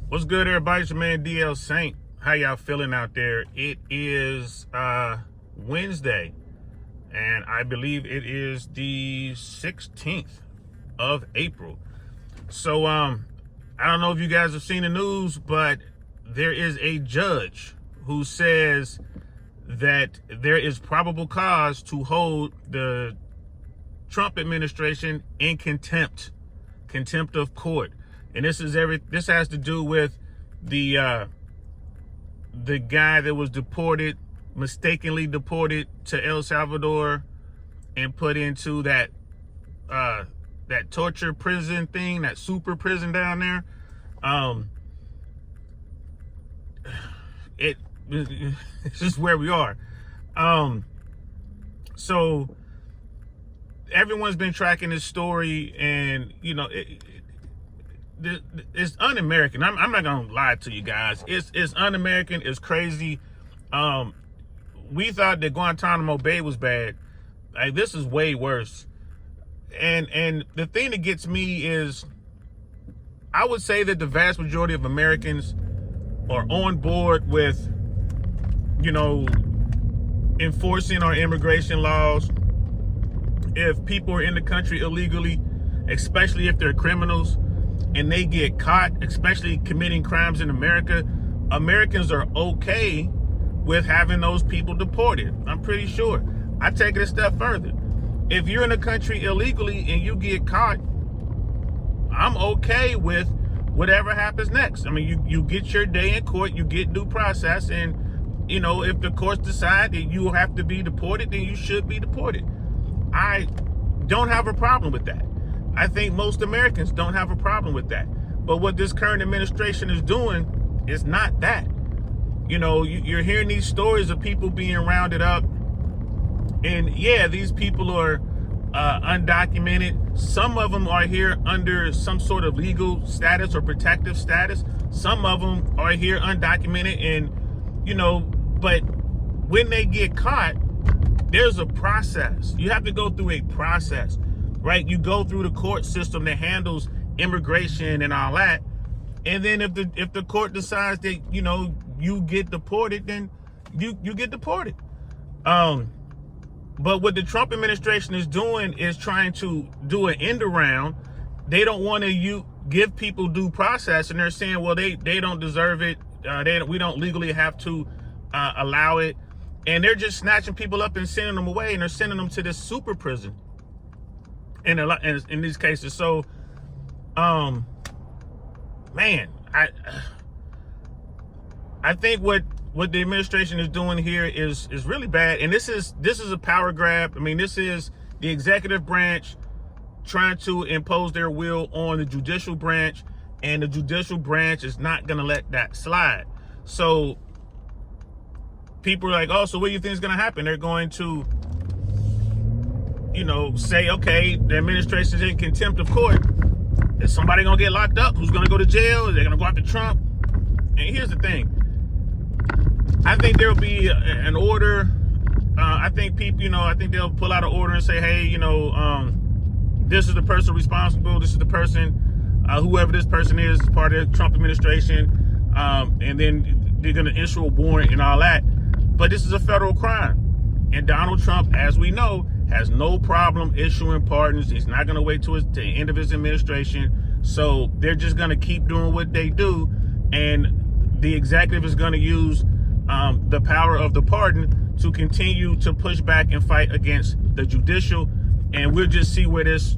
What's good, everybody? It's your man DL Saint. How y'all feeling out there? It is Wednesday, and I believe it is the 16th of April. So I don't know if you guys have seen the news, but there is a judge who says that there is probable cause to hold the Trump administration in contempt of court. And this has to do with the guy that was mistakenly deported to El Salvador and put into that torture prison thing, that super prison down there. It's just where we are. So everyone's been tracking this story, and it's un-American. I'm not gonna lie to you guys. It's un-American. It's crazy. We thought that Guantanamo Bay was bad. Like, this is way worse. And the thing that gets me is, I would say that the vast majority of Americans are on board with, enforcing our immigration laws. If people are in the country illegally, especially if they're criminals, and they get caught, especially committing crimes in America, Americans are okay with having those people deported. I'm pretty sure. I take it a step further. If you're in a country illegally and you get caught, I'm okay with whatever happens next. I mean, you get your day in court, you get due process, and if the courts decide that you have to be deported, then you should be deported. I don't have a problem with that. I think most Americans don't have a problem with that. But what this current administration is doing is not that. You're hearing these stories of people being rounded up. And yeah, these people are undocumented. Some of them are here under some sort of legal status or protective status. Some of them are here undocumented. And, but when they get caught, there's a process. You have to go through a process. Right? You go through the court system that handles immigration and all that. And then if the court decides that, you get deported, then you get deported. But what the Trump administration is doing is trying to do an end around. They don't want to give people due process, and they're saying, well, they don't deserve it. We don't legally have to allow it. And they're just snatching people up and sending them away, and they're sending them to this super prison. In these cases. So, man, I think what the administration is doing here is really bad. And this is a power grab. I mean, this is the executive branch trying to impose their will on the judicial branch, and the judicial branch is not going to let that slide. So people are like, oh, so what do you think is going to happen? They're going to say, okay, the administration's in contempt of court. Is somebody gonna get locked up? Who's gonna go to jail? Is they gonna go after Trump? And here's the thing. I think there'll be an order. I think people, I think they'll pull out an order and say, hey, this is the person responsible. This is the person, whoever this person is part of the Trump administration. And then they're gonna issue a warrant and all that. But this is a federal crime. And Donald Trump, as we know, has no problem issuing pardons. He's not going to wait till the end of his administration. So they're just going to keep doing what they do. And the executive is going to use the power of the pardon to continue to push back and fight against the judicial. And we'll just see where this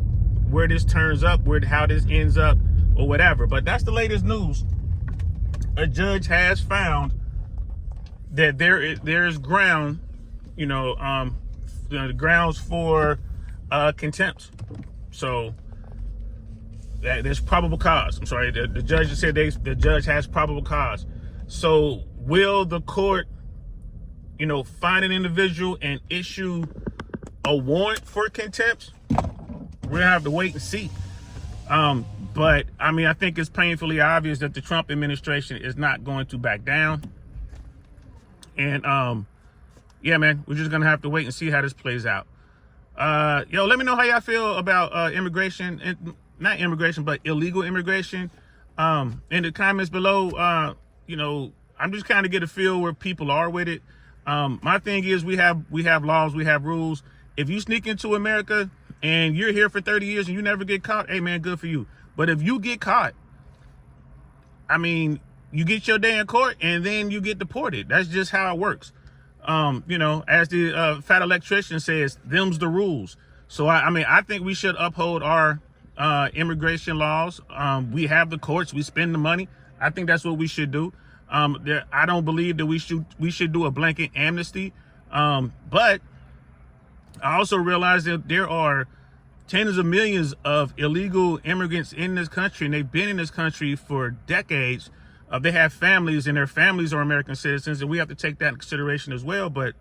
turns up, how this ends up or whatever. But that's the latest news. A judge has found that there is ground, the grounds for contempt. So there's probable cause. I'm sorry, the judge said the judge has probable cause. So will the court, find an individual and issue a warrant for contempt? We're gonna have to wait and see. But I mean, I think it's painfully obvious that the Trump administration is not going to back down. And yeah, man, we're just gonna have to wait and see how this plays out. Let me know how y'all feel about immigration, and not immigration, but illegal immigration. In the comments below, I'm just kind of get a feel where people are with it. My thing is we have laws, we have rules. If you sneak into America and you're here for 30 years and you never get caught, hey man, good for you. But if you get caught, I mean, you get your day in court and then you get deported. That's just how it works. As the fat electrician says, them's the rules. So I think we should uphold our immigration laws. We have the courts, we spend the money. I think that's what we should do. I don't believe that we should do a blanket amnesty. But I also realize that there are tens of millions of illegal immigrants in this country, and they've been in this country for decades. They have families, and their families are American citizens, and we have to take that in consideration as well. But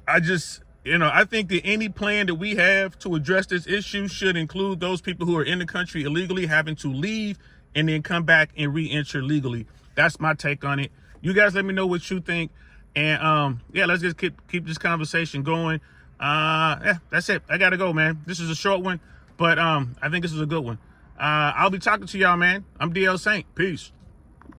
I think that any plan that we have to address this issue should include those people who are in the country illegally having to leave and then come back and re-enter legally. That's my take on it. You guys let me know what you think. And let's just keep this conversation going. That's it. I gotta go, man. This is a short one, but I think this is a good one. I'll be talking to y'all, man. I'm DL Saint. Peace.